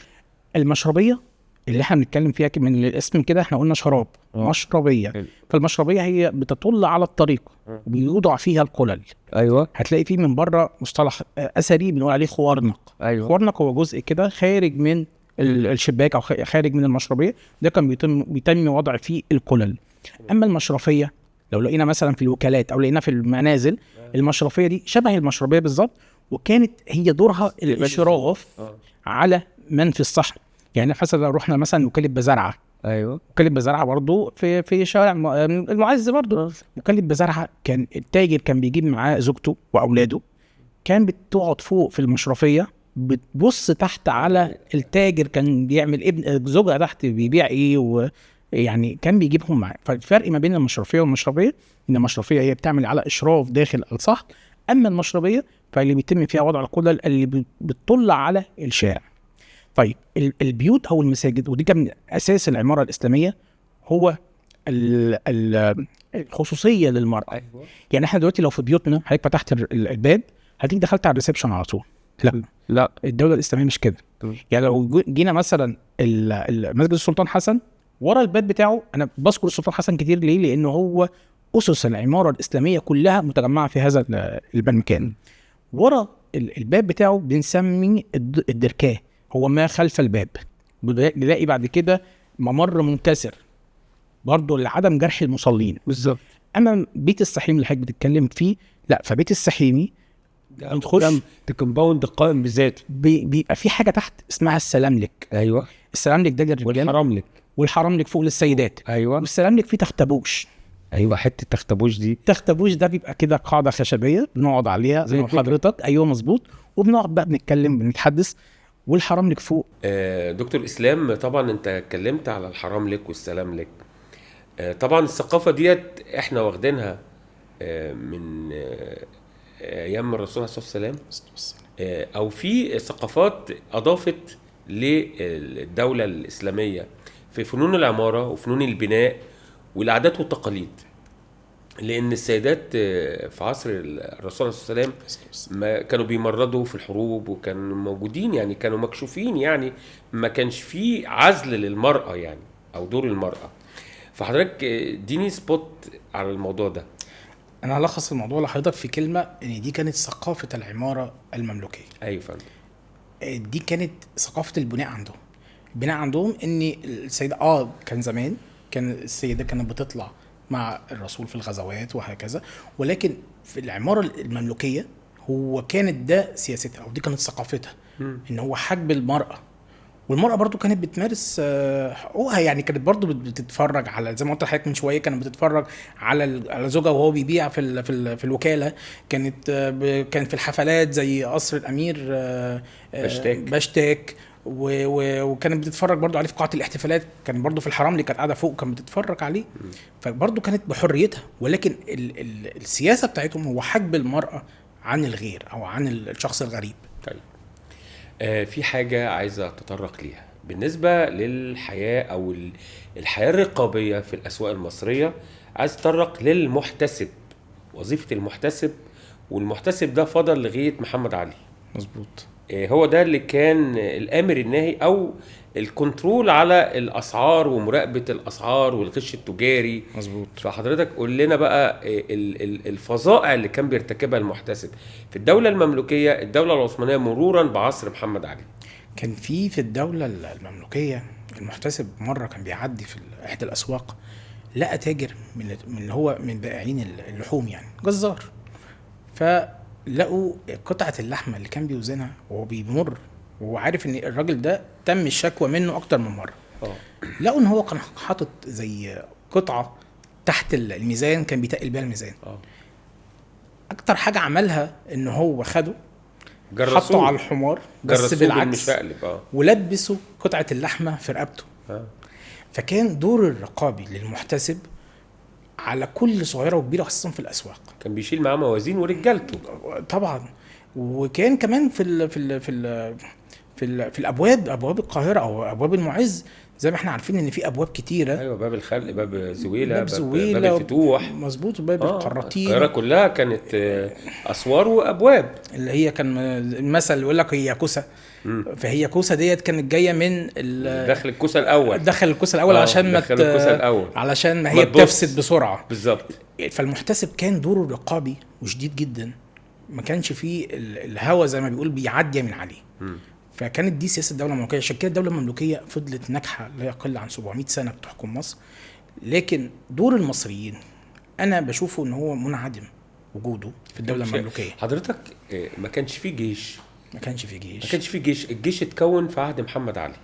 المشربيه اللي احنا بنتكلم فيها من الاسم كده، احنا قلنا شراب. مشربيه. فالمشربيه هي بتطل على الطريق وبيوضع فيها القلل. ايوه، هتلاقي فيه من بره مصطلح اثري بنقول عليه خوارنق. خوارنق هو جزء كده خارج من الشباك او خارج من المشربيه، ده كان بيتم وضع فيه القلل. اما المشرفيه لو لقينا مثلا في الوكالات او لقينا في المنازل، المشرفيه دي شبه المشربيه بالظبط، وكانت هي دورها الاشراف على من في الصحن. يعني مثلا لو رحنا مثلا وكالة بزرعه، وكالة بزرعه برضو في شارع المعز برضو. وكالة بزرعه كان التاجر كان بيجيب معاه زوجته واولاده، كان بتقعد فوق في المشرفيه بتبص تحت على التاجر كان بيعمل ابن زوجها تحت بيبيع ايه، يعني كان بيجيبهم معاه. فالفرق ما بين المشرفيه والمشربيه ان المشرفيه هي بتعمل على اشراف داخل الصحن، اما المشربيه فاللي بيتم فيها وضع القلل اللي بتطل على الشارع. طيب البيوت او المساجد، ودي كان اساس العماره الاسلاميه، هو الخصوصيه للمراه. يعني احنا دلوقتي لو في بيوتنا حضرتك فتحت الباب هتيجي دخلت على الريسبشن على طول. لا الدوله الاسلاميه مش كده. يعني لو جينا مثلا مسجد السلطان حسن، ورا الباب بتاعه، انا بذكر السلطان حسن كتير ليه؟ لانه هو اسس العماره الاسلاميه كلها متجمعه في هذا المكان. ورا الباب بتاعه بنسميه الدركاه، هو ما خلف الباب. نلاقي بعد كده ممر منكسر برضه لعدم جرح المصلين بالظبط. اما بيت السحيمي اللي حضرتك بتتكلم فيه، لا، فبيت السحيمي نخش كومباوند قائم بذاته، بيبقى في حاجه تحت اسمها السلاملك. ايوه، السلام لك ده للرجال، والحرام لك. والحرام لك فوق للسيدات. ايوه والسلام لك فيه تختبوش. ايوه، حته تختبوش دي. تختبوش ده بيبقى كده قاعده خشبيه بنقعد عليها زي زي حضرتك. ايوه مظبوط. وبنقعد بقى بنتكلم بنتحدث، والحرام لك فوق. دكتور اسلام، طبعا انت اتكلمت على الحرام لك والسلام لك. طبعا الثقافه ديت احنا واخدينها من ايام الرسول صلى الله عليه وسلم، او في ثقافات اضافت للدوله الاسلاميه في فنون العماره وفنون البناء والعادات والتقاليد. لان السيدات في عصر الرسول صلى الله عليه وسلم ما كانوا بيمرضوا في الحروب وكانوا موجودين، يعني كانوا مكشوفين، يعني ما كانش فيه عزل للمرأة يعني او دور المرأة. فحضرتك اديني سبوت على الموضوع ده. انا هلخص الموضوع لحضرتك في كلمه، ان دي كانت ثقافه العماره المملوكيه. ايوه فندم. دي كانت ثقافه البناء عندهم. البناء عندهم ان السيده كان زمان كان السيده كانت بتطلع مع الرسول في الغزوات وهكذا، ولكن في العماره المملوكيه هو كانت ده سياستها، او دي كانت ثقافتها، ان هو حجب المراه. والمرأة برضو كانت بتمارس حقوقها، يعني كانت برضو بتتفرج على، زي ما قلت لحضرتك من شوية، كانت بتتفرج على زوجها وهو بيبيع في الوكالة. كان في الحفلات زي قصر الأمير بشتاك، وكانت بتتفرج برضو عليه في قاعة الاحتفالات. كان برضو في الحرام اللي كانت قاعدة فوق كانت بتتفرج عليه. فبرضو كانت بحريتها، ولكن السياسة بتاعتهم هو حجب المرأة عن الغير أو عن الشخص الغريب. طيب في حاجة عايزة أتطرق ليها بالنسبة للحياة أو الحياة الرقابية في الأسواق المصرية. عايز أتطرق للمحتسب، وظيفة المحتسب. والمحتسب ده فضل لغاية محمد علي. مظبوط. هو ده اللي كان الآمر الناهي أو الكنترول على الأسعار ومراقبة الأسعار والغش التجاري. مظبوط. فحضرتك قول لنا بقى الفظائع اللي كان بيرتكبها المحتسب في الدولة المملوكية، الدولة العثمانية، مرورا بعصر محمد علي. كان في الدولة المملوكية المحتسب مرة كان بيعدي في إحدى الأسواق، لقى تاجر من هو من بائعين اللحوم، يعني جزار. فلقوا قطعة اللحمة اللي كان بيوزنها وهو بيمر، وهو عارف ان الراجل ده تم الشكوى منه اكتر من مرة. لقوا ان هو كان حاطط زي قطعة تحت الميزان كان بيتقل بيها الميزان. اكتر حاجة عملها ان هو خده حطه على الحمار، بس بالعكس ولبسوا قطعة اللحمة في رقبته. فكان دور الرقابي للمحتسب على كل صغيرة وكبيرة، خاصة في الأسواق. كان بيشيل معاه موازين ورجالته طبعا. وكان كمان في الأبواب، أبواب القاهرة أو أبواب المعز، زي ما احنا عارفين ان في ابواب كتيره. ايوه، باب الخلق، باب زويله، باب الفتوح. مظبوط. وباب القراطين. القاهره كلها كانت اسوار وابواب، اللي هي كان المثل يقول لك هي كوسه. فهي كوسه ديت كانت جايه من داخل الكوسه الاول، علشان ما هي بتفسد بسرعه. بالظبط. فالمحتسب كان دوره رقابي وشديد جدا، ما كانش فيه الهوى زي ما بيقول بيعدي من عليه. فكانت دي سياسه الدوله المملوكيه. عشان كده الدوله المملوكيه فضلت ناجحه لا يقل عن 700 سنه بتحكم مصر. لكن دور المصريين انا بشوفه ان هو منعدم وجوده في الدوله المملوكيه. حضرتك ما كانش فيه جيش. الجيش اتكون في عهد محمد علي.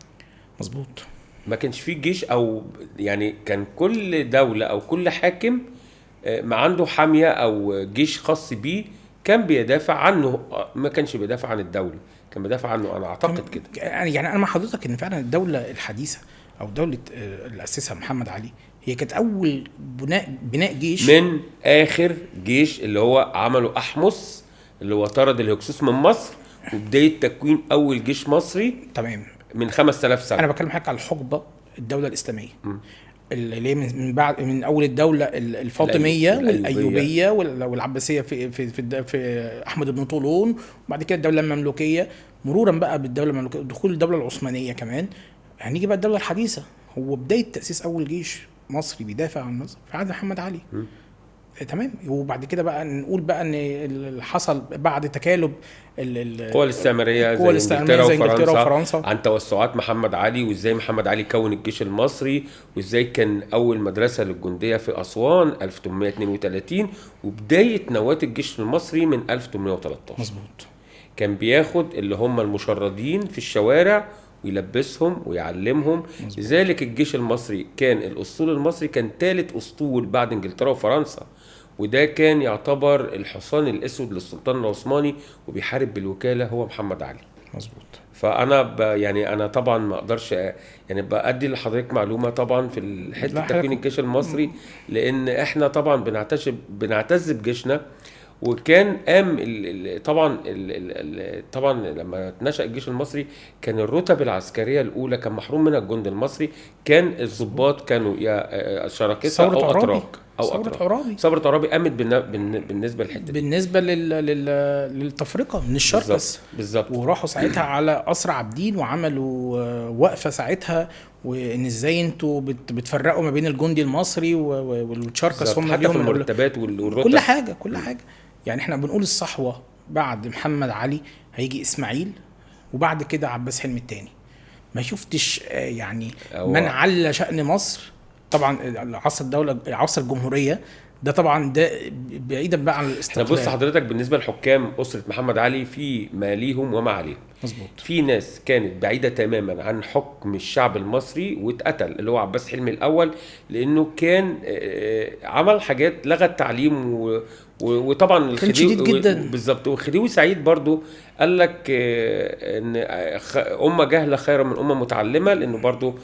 مظبوط. ما كانش فيه جيش، او يعني كان كل دوله او كل حاكم ما عنده حاميه او جيش خاص بيه كان بيدافع عنه. ما كانش بيدافع عن الدوله، كان بيدافع عنه. انا اعتقد كده. يعني انا مع حضرتك ان فعلا الدوله الحديثه او دوله اللي اسسها محمد علي هي كانت اول بناء جيش من اخر جيش اللي هو عمله احمس، اللي هو طرد الهكسوس من مصر، وبدايه تكوين اول جيش مصري. تمام. من 5000 سنه. انا بكلم حضرتك على الحقبه الدوله الاسلاميه اللي هي من اول الدوله الفاطميه والايوبيه والعباسيه في احمد بن طولون، وبعد كده الدوله المملوكيه، مرورا بقى بالدوله المملوكيه، دخول الدوله العثمانيه كمان. هنيجي بقى الدوله الحديثه، هو بدايه تاسيس اول جيش مصري بيدافع عن مصر في عهد محمد علي. تمام. وبعد كده بقى نقول بقى ان اللي حصل بعد تكالب القوى الاستعماريه زي انجلترا وفرنسا عن توسعات محمد علي، وازاي محمد علي كون الجيش المصري، وازاي كان اول مدرسه للجنديه في اسوان 1832، وبدايه نواه الجيش المصري من 1813. مظبوط. كان بياخد اللي هم المشردين في الشوارع ويلبسهم ويعلمهم. مظبوط. لذلك الجيش المصري كان الاسطول المصري كان ثالث اسطول بعد انجلترا وفرنسا، وده كان يعتبر الحصان الاسود للسلطان العثماني، وبيحارب بالوكاله هو محمد علي. مظبوط. فانا يعني انا طبعا ما اقدرش يعني بادي لحضرتك معلومه طبعا في لا، حته حضرتك- تكوين الجيش المصري، لان احنا طبعا بنعتز بجيشنا. وكان قام طبعا لما اتنشأ الجيش المصري كان الرتب العسكريه الاولى كان محروم منها الجند المصري، كان الضباط كانوا يا شراكسه ثورة او عرابي. اتراك او ثورة اتراك. عرابي. ثوره عرابي قامت بالنسبه للحته دي. بالنسبة للتفرقة من الشركس، بالظبط. وراحوا ساعتها على قصر عابدين وعملوا وقفة ساعتها، وان ازاي انتوا بتفرقوا ما بين الجندي المصري والشركس، بالظبط. هم حتى في ليهم المرتبات والرتب كل حاجة كل حاجة. يعني احنا بنقول الصحوة بعد محمد علي هيجي اسماعيل، وبعد كده عباس حلمي الثاني. ما شفتش يعني من علّى شأن مصر. طبعا عصر الجمهورية ده طبعا ده بعيدا بقى عن الاستقلال. بص حضرتك، بالنسبه للحكام اسره محمد علي في ما ليهم وما عليهم. مظبوط. في ناس كانت بعيده تماما عن حكم الشعب المصري واتقتل، اللي هو عباس حلمي الاول، لانه كان عمل حاجات لغى التعليم وطبعا كان شديد جدا. بالظبط. والخديوي سعيد برضو قال لك ان امه جاهله خير من امه متعلمه، لانه برضو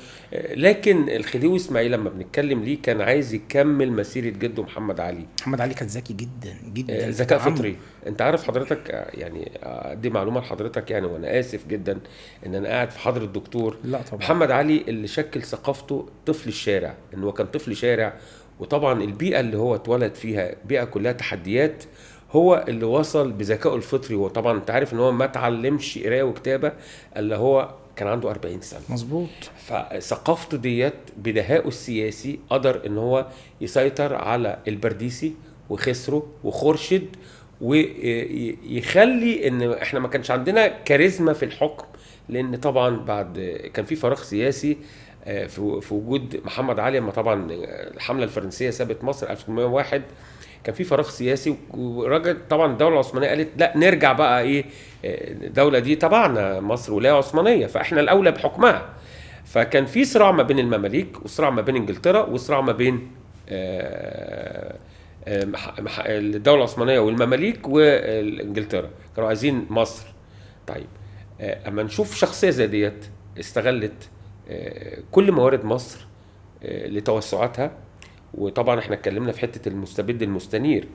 لكن الخديوي اسماعيل لما بنتكلم ليه كان عايز يكمل مسيره جده محمد علي. محمد علي كان ذكي جدا جدا، ذكاء فطري. انت عارف حضرتك، يعني ادي معلومه لحضرتك يعني، وانا اسف جدا ان انا قاعد في حضره الدكتور. لا طبعا. محمد علي اللي شكل ثقافته طفل الشارع، انه هو كان طفل شارع، وطبعا البيئه اللي هو اتولد فيها بيئه كلها تحديات، هو اللي وصل بذكائه الفطري. وطبعا انت عارف ان هو ما اتعلمش قرايه وكتابه اللي هو كان عنده 40 سنه. مظبوط. فثقافته ديت بدهائه السياسي قدر ان هو يسيطر على البرديسي وخسره وخورشيد، ويخلي ان احنا ما كانش عندنا كاريزما في الحكم، لان طبعا بعد كان في فراغ سياسي في وجود محمد علي. اما طبعا الحمله الفرنسيه سابت مصر 1801 كان في فراغ سياسي، وراجل طبعا الدوله العثمانيه قالت لا نرجع بقى ايه، الدوله دي تبعنا، مصر ولايه عثمانيه فاحنا الاولى بحكمها. فكان في صراع ما بين المماليك، وصراع ما بين انجلترا، وصراع ما بين الدوله العثمانيه والمماليك وانجلترا، كانوا عايزين مصر. طيب اما نشوف شخصيه زي ديت استغلت كل موارد مصر لتوسعاتها. وطبعا احنا اتكلمنا في حته المستبد المستنير،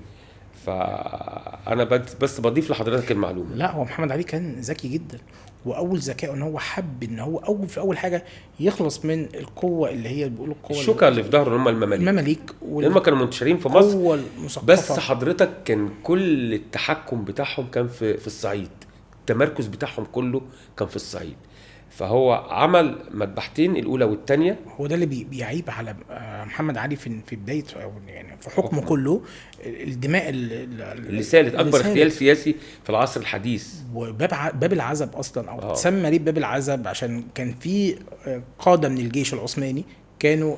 فانا بس بضيف لحضرتك المعلومه. لا، هو محمد علي كان ذكي جدا، واول ذكاء ان هو حب ان هو في اول حاجه يخلص من القوه اللي هي بيقولوا القوه الشوكه اللي في ظهره هم المماليك لما كانوا منتشرين في مصر. بس حضرتك كان كل التحكم بتاعهم كان في الصعيد، التمركز بتاعهم كله كان في الصعيد. فهو عمل مذبحتين، الاولى والثانيه. هو ده اللي بيعيب على محمد علي في بدايه يعني في حكمه كله، الدماء اللي سالت اكبر اغتيال سياسي في العصر الحديث. وباب العزب اصلا او تسمى ليه باب العزب عشان كان في قاده من الجيش العثماني كانوا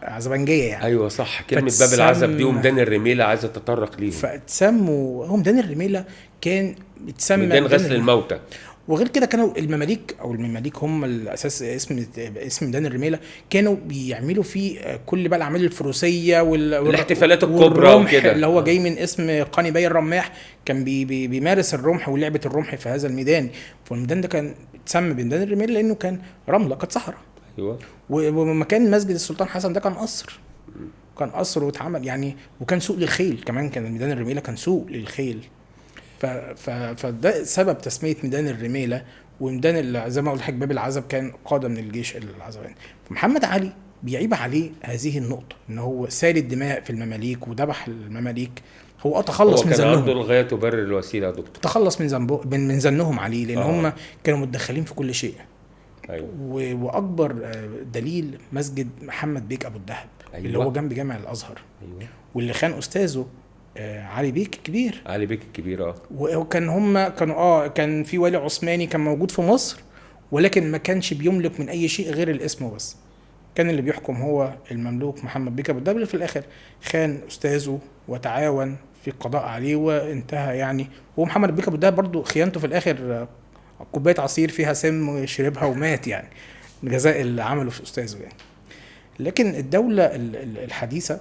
عزبنجيه يعني. ايوه صح، كلمه باب العزب دي وميدان الرميله عايز اتطرق ليهم. فتسموا هم ميدان الرميله كان بيتسمى ميدان غسل الموتى. وغير كده كانوا المماليك هم الاساس. اسم ميدان الرميله كانوا بيعملوا فيه كل بقى الاعمال الفروسيه والاحتفالات الكبرى وكده، اللي هو جاي من اسم قاني باي الرماح، كان بيمارس الرمح ولعبه الرمح في هذا الميدان. فالميدان ده كان اتسمى بميدان الرميله لانه كان رمله، كانت صحراء. ايوه. ومكان مسجد السلطان حسن ده كان قصر واتعمل يعني، وكان سوق للخيل كمان. كان ميدان الرميله كان سوق للخيل. فده سبب تسميه ميدان الرميله. وميدان زي ما قلت لك باب العزب كان قاده من الجيش العزباني. فمحمد علي بيعيب عليه هذه النقطه، ان هو سال الدماء في المماليك وذبح المماليك. هو تخلص من ذنهم. كان عنده الغايه تبرر الوسيله يا دكتور. تخلص من ذنهم عليه، لان هم كانوا متدخلين في كل شيء. أيوة. واكبر دليل مسجد محمد بيك ابو الدهب. أيوة. اللي هو جنب جامع الازهر. أيوة. واللي خان استاذه علي بيك الكبير. علي بيك الكبير. وكان هم كان في والي عثماني كان موجود في مصر، ولكن ما كانش بيملك من اي شيء غير الاسم بس. كان اللي بيحكم هو المملوك محمد بيك ابو الدهب، اللي في الاخر خان استاذه وتعاون في القضاء عليه وانتهى يعني. ومحمد بيك ابو الدهب برضو خيانته في الاخر كوبايه عصير فيها سم شربها ومات يعني، جزاء اللي عمله في استاذه يعني. لكن الدوله الحديثه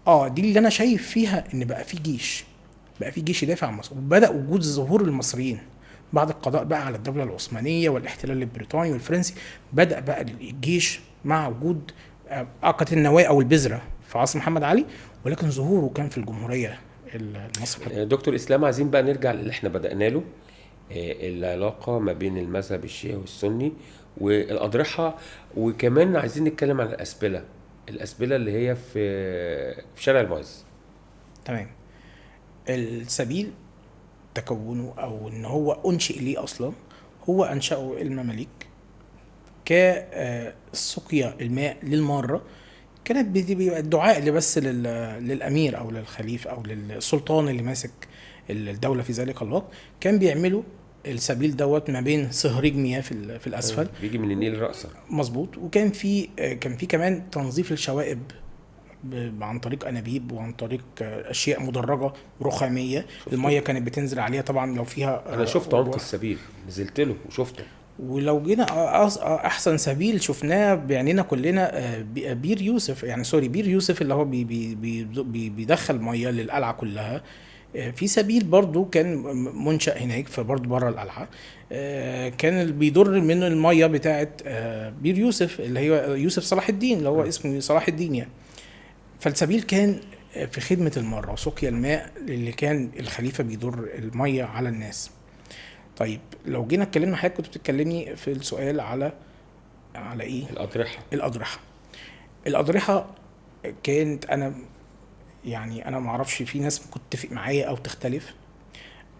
دي اللي انا شايف فيها ان بقى في جيش، بقى في جيش يدافع عن مصر، وبدا وجود ظهور المصريين بعد القضاء بقى على الدوله العثمانيه والاحتلال البريطاني والفرنسي. بدا بقى الجيش مع وجود كانت النواه او البذره في عصر محمد علي، ولكن ظهوره كان في الجمهوريه المصريه. دكتور اسلام، عايزين بقى نرجع للي احنا بدأنا له، العلاقة ما بين المذهب الشيعي والسني والأضرحة، وكمان عايزين نتكلم عن الأسبلة اللي هي في شارع المعز. تمام. السبيل تكونه او ان هو انشئ ليه اصلا، هو انشأه المماليك كسقيا الماء للمارة. كانت بيبقى الدعاء اللي بس للامير او للخليفه او للسلطان اللي ماسك الدوله في ذلك الوقت. كان بيعملوا السبيل دوت ما بين صهريج مياه في الاسفل، بيجي من النيل رأسا. مظبوط. وكان في كمان تنظيف الشوائب عن طريق انابيب وعن طريق اشياء مدرجه رخاميه. الميه كانت بتنزل عليها طبعا لو فيها انا شفت عمق السبيل، نزلت له وشفته. ولو جينا احسن سبيل شفناه بعينينا كلنا بير يوسف، يعني سوري بير يوسف اللي هو بيدخل ميه للقلعه كلها. في سبيل برضو كان منشأ هناك فبرضو بره القلعه، كان بيضر منه الميه بتاعه بير يوسف اللي هي يوسف صلاح الدين اللي هو اسمه صلاح الدين يعني. فالسبيل كان في خدمه المره وسقيا الماء اللي كان الخليفه بيضر الميه على الناس. طيب لو جينا اتكلمنا، حضرتك كنت بتتكلمي في السؤال على ايه؟ الاضرحه كانت، انا ما اعرفش، في ناس ممكن تتفق معايا او تختلف.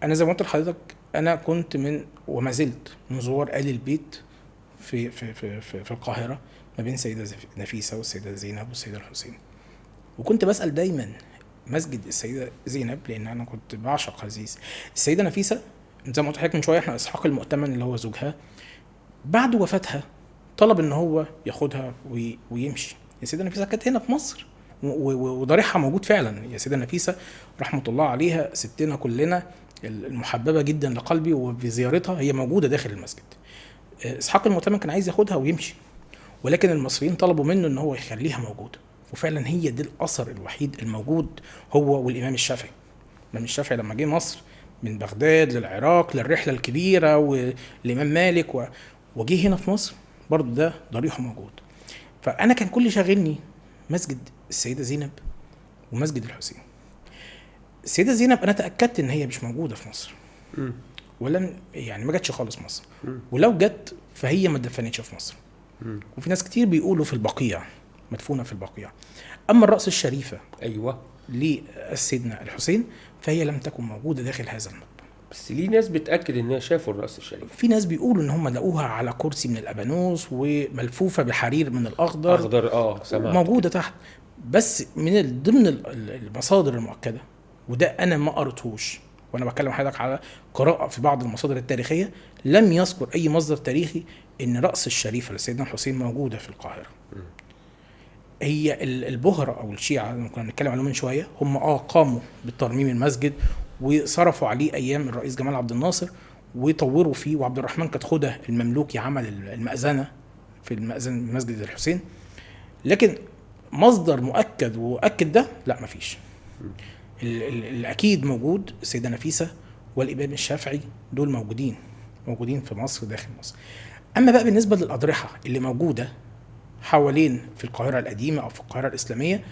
انا زي ما قلت لحضرتك انا كنت من وما زلت من زوار آل البيت في القاهره ما بين السيده نفيسه والسيده زينب والسيده الحسين. وكنت بسأل دايما مسجد السيده زينب لان انا كنت بعشق هذه السيده نفيسه. زي ما قلت لحضرتك من شويه، احنا اسحاق المؤتمن اللي هو زوجها بعد وفاتها طلب ان هو ياخدها ويمشي. يا سيده نفيسه كانت هنا في مصر وضريحها موجود فعلا. يا سيده نفيسه رحمه الله عليها ستنا كلنا المحببه جدا لقلبي، وبزيارتها هي موجوده داخل المسجد. اسحاق المؤتمن كان عايز ياخدها ويمشي، ولكن المصريين طلبوا منه ان هو يخليها موجوده. وفعلا هي دي الاثر الوحيد الموجود، هو والامام الشافعي. الامام الشافعي لما جه مصر من بغداد للعراق للرحله الكبيره، والامام مالك وجه هنا في مصر برضو ده ضريحه موجود. فانا كان كل شاغلني مسجد السيده زينب ومسجد الحسين. السيده زينب انا تاكدت ان هي مش موجوده في مصر، ولم يعني ما جاتش خالص مصر، ولو جت فهي ما اتدفنتش في مصر. وفي ناس كتير بيقولوا في البقيع، مدفونه في البقيع. اما الراس الشريفه ايوه لسيدنا الحسين فهي لم تكن موجوده داخل هذا المقبر. بس ليه ناس بتاكد انها شافوا الراس الشريف؟ في ناس بيقولوا ان هم لقوها على كرسي من الابانوس وملفوفه بحرير من الاخضر سمعت موجوده تحت. بس من ضمن المصادر المؤكده، وده انا ما قرأتهوش وانا بكلم حضرتك على قراءه في بعض المصادر التاريخيه، لم يذكر اي مصدر تاريخي ان راس الشريفه لسيدنا الحسين موجوده في القاهره. هي البهرة او الشيعة اللي كنا بنتكلم عليهم من شويه هم قاموا بترميم المسجد وصرفوا عليه ايام الرئيس جمال عبد الناصر وطوروا فيه، وعبد الرحمن كتخده المملوكي عمل المأذنه في مسجد الحسين. لكن مصدر مؤكد واكد ده لا مفيش. الاكيد موجود السيده نفيسه والامام الشافعي، دول موجودين في مصر داخل مصر. اما بقى بالنسبه للاضرحه اللي موجوده حوالين في القاهرة القديمة أو في القاهرة الإسلامية،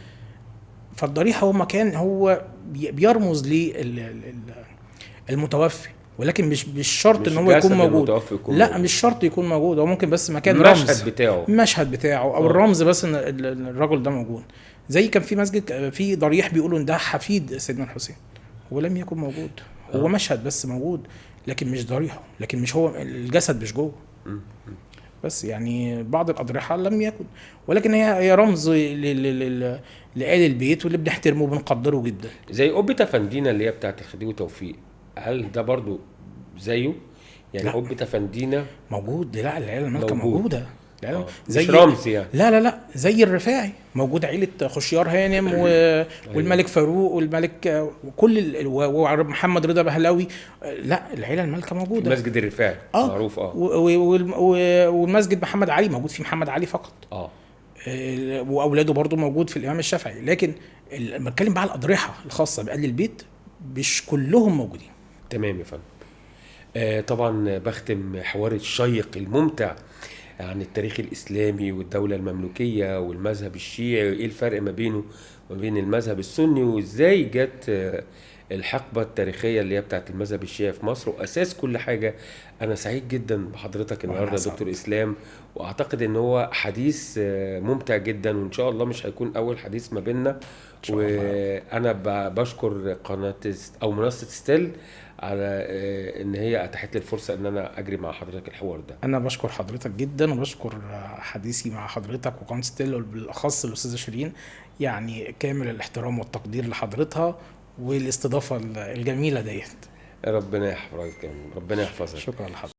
فالضريحة هو مكان هو بيرمز للمتوفي، ولكن مش شرط ان هو يكون موجود. لا مش شرط يكون موجود، هو ممكن بس مكان رمز المشهد بتاعه او الرمز بس ان الرجل ده موجود. زي كان في مسجد في ضريح بيقولوا ان ده حفيد سيدنا الحسين ولم يكن موجود، هو مشهد بس موجود لكن مش ضريحه، لكن مش هو الجسد مش جوه. بس يعني بعض الأضرحة لم يكن، ولكن هي رمز لآل البيت واللي بنحترمه وبنقدره جدا. زي قبة أفندينا اللي هي بتاعت الخديوي توفيق، هل ده برضو زيه؟ يعني قبة أفندينا موجود. لا العيلة المالكة موجودة العيلة مش رمز يعني. لا زي الرفاعي موجود، عيلة خشيار هانم والملك فاروق والملك وكل ومحمد رضا بهلاوي. لا العيلة المالكة موجودة. مسجد الرفاعي معروف. والمسجد محمد علي موجود فيه محمد علي فقط. واولاده برضو موجود في الامام الشافعي. لكن لما اتكلم بقى على الاضرحه الخاصه باهل البيت مش كلهم موجودين. تمام يا فندم. طبعا بختم حوار الشيق الممتع عن التاريخ الاسلامي والدوله المملوكيه والمذهب الشيعي، وايه الفرق ما بينه وما بين المذهب السني، وازاي جت الحقبه التاريخيه اللي هي بتاعت المذهب الشيعي في مصر واساس كل حاجه. انا سعيد جدا بحضرتك النهارده يا دكتور اسلام، واعتقد ان هو حديث ممتع جدا، وان شاء الله مش هيكون اول حديث ما بيننا. وانا بشكر قناه او منصه ستيل على ان هي اتاحت لي الفرصه ان انا اجري مع حضرتك الحوار ده. انا بشكر حضرتك جدا، وبشكر حديثي مع حضرتك وقناه ستيل، وبالاخص الاستاذه شيرين، يعني كامل الاحترام والتقدير لحضرتها والاستضافه الجميله ديت. ربنا يحفظك، ربنا يحفظك. شكرا لحضرتك.